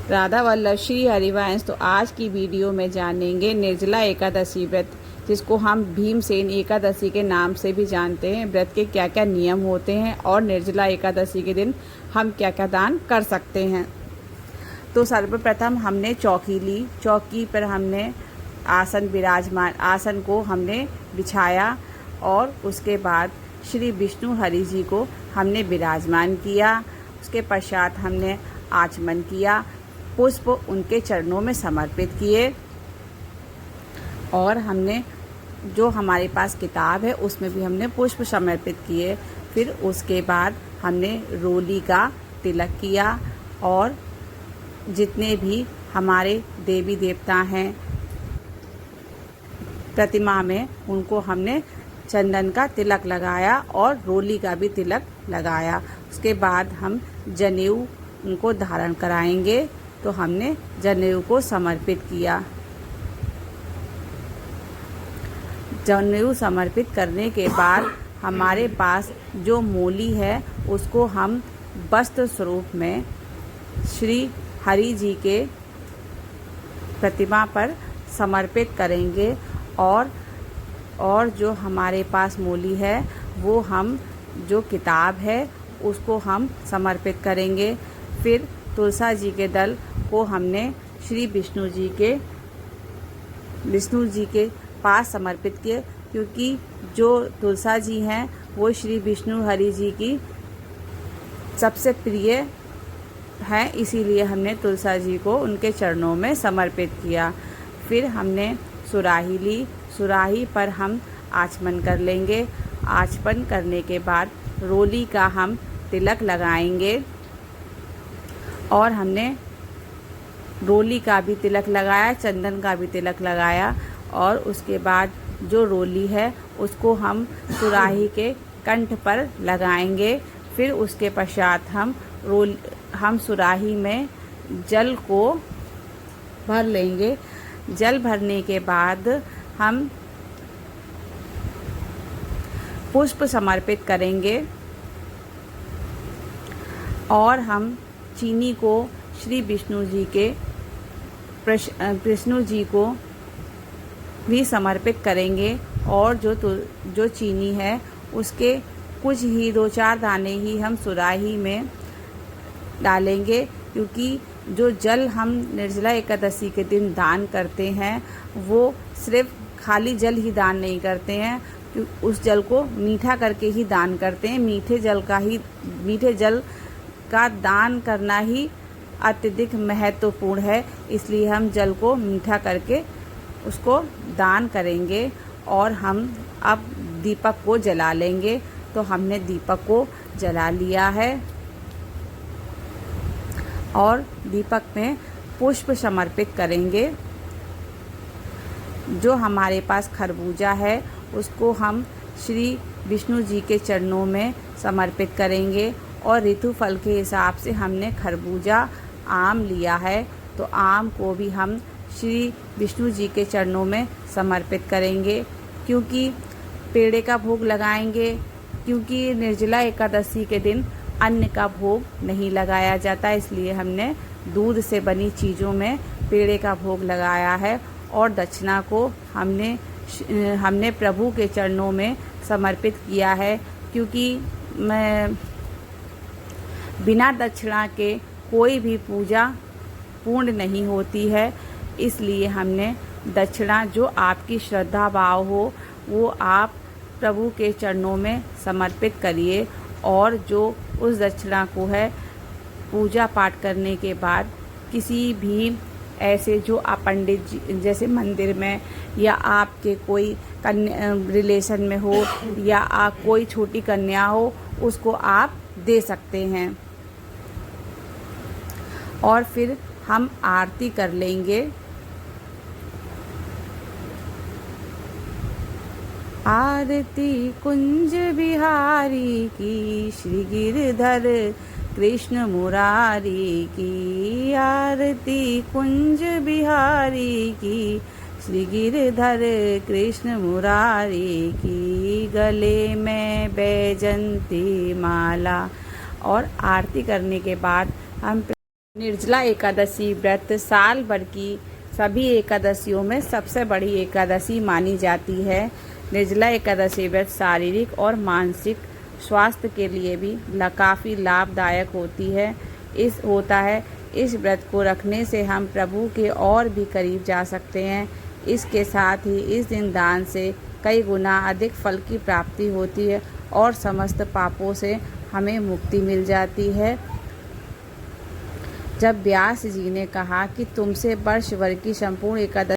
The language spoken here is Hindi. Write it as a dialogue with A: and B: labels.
A: राधा वल्लभ श्री हरिवंश। तो आज की वीडियो में जानेंगे निर्जला एकादशी व्रत, जिसको हम भीमसेन एकादशी के नाम से भी जानते हैं। व्रत के क्या क्या नियम होते हैं और निर्जला एकादशी के दिन हम क्या क्या दान कर सकते हैं। तो सर्वप्रथम हमने चौकी ली, चौकी पर हमने आसन को हमने बिछाया और उसके बाद श्री विष्णु हरि जी को हमने विराजमान किया। उसके पश्चात हमने आचमन किया, पुष्प उनके चरणों में समर्पित किए और हमने जो हमारे पास किताब है उसमें भी हमने पुष्प समर्पित किए। फिर उसके बाद हमने रोली का तिलक किया और जितने भी हमारे देवी देवता हैं प्रतिमा में उनको हमने चंदन का तिलक लगाया और रोली का भी तिलक लगाया। उसके बाद हम जनेऊ उनको धारण कराएंगे, तो हमने जनेऊ को समर्पित किया। जनेऊ समर्पित करने के बाद हमारे पास जो मूली है उसको हम वस्त्र स्वरूप में श्री हरि जी के प्रतिमा पर समर्पित करेंगे और जो हमारे पास मूली है वो हम जो किताब है उसको हम समर्पित करेंगे। फिर तुलसा जी के दल को हमने श्री विष्णु जी के पास समर्पित किए, क्योंकि जो तुलसा जी हैं वो श्री विष्णु हरि जी की सबसे प्रिय हैं, इसीलिए हमने तुलसा जी को उनके चरणों में समर्पित किया। फिर हमने सुराही ली, सुराही पर हम आचमन कर लेंगे। आचमन करने के बाद रोली का हम तिलक लगाएंगे और हमने रोली का भी तिलक लगाया, चंदन का भी तिलक लगाया और उसके बाद जो रोली है उसको हम सुराही के कंठ पर लगाएंगे। फिर उसके पश्चात हम सुराही में जल को भर लेंगे। जल भरने के बाद हम पुष्प समर्पित करेंगे और हम चीनी को श्री विष्णु जी को भी समर्पित करेंगे और जो चीनी है उसके कुछ ही 2-4 दाने ही हम सुराही में डालेंगे, क्योंकि जो जल हम निर्जला एकादशी के दिन दान करते हैं वो सिर्फ खाली जल ही दान नहीं करते हैं, उस जल को मीठा करके ही दान करते हैं। मीठे जल का दान करना ही अत्यधिक महत्वपूर्ण है, इसलिए हम जल को मीठा करके उसको दान करेंगे और हम अब दीपक को जला लेंगे। तो हमने दीपक को जला लिया है और दीपक में पुष्प समर्पित करेंगे। जो हमारे पास खरबूजा है उसको हम श्री विष्णु जी के चरणों में समर्पित करेंगे और ऋतुफल के हिसाब से हमने खरबूजा आम लिया है, तो आम को भी हम श्री विष्णु जी के चरणों में समर्पित करेंगे। क्योंकि पेड़े का भोग लगाएंगे, क्योंकि निर्जला एकादशी के दिन अन्न का भोग नहीं लगाया जाता, इसलिए हमने दूध से बनी चीज़ों में पेड़े का भोग लगाया है और दक्षिणा को हमने प्रभु के चरणों में समर्पित किया है, क्योंकि बिना दक्षिणा के कोई भी पूजा पूर्ण नहीं होती है। इसलिए हमने दक्षिणा जो आपकी श्रद्धा भाव हो वो आप प्रभु के चरणों में समर्पित करिए और जो उस दक्षिणा को है पूजा पाठ करने के बाद किसी भी ऐसे जो आप पंडित जी जैसे मंदिर में या आपके कोई कन्या रिलेशन में हो या आप कोई छोटी कन्या हो उसको आप दे सकते हैं। और फिर हम आरती कर लेंगे। आरती कुंज बिहारी की, श्री गिरधर कृष्ण मुरारी की। आरती कुंज बिहारी की, श्री गिरधर कृष्ण मुरारी की। गले में बैजंती माला। और आरती करने के बाद हम निर्जला एकादशी व्रत साल भर की सभी एकादशियों में सबसे बड़ी एकादशी मानी जाती है। निर्जला एकादशी व्रत शारीरिक और मानसिक स्वास्थ्य के लिए भी काफ़ी लाभदायक होता है। इस व्रत को रखने से हम प्रभु के और भी करीब जा सकते हैं। इसके साथ ही इस दिन दान से कई गुना अधिक फल की प्राप्ति होती है और समस्त पापों से हमें मुक्ति मिल जाती है। जब व्यास जी ने कहा कि तुमसे वर्ष भर की संपूर्ण एकादशी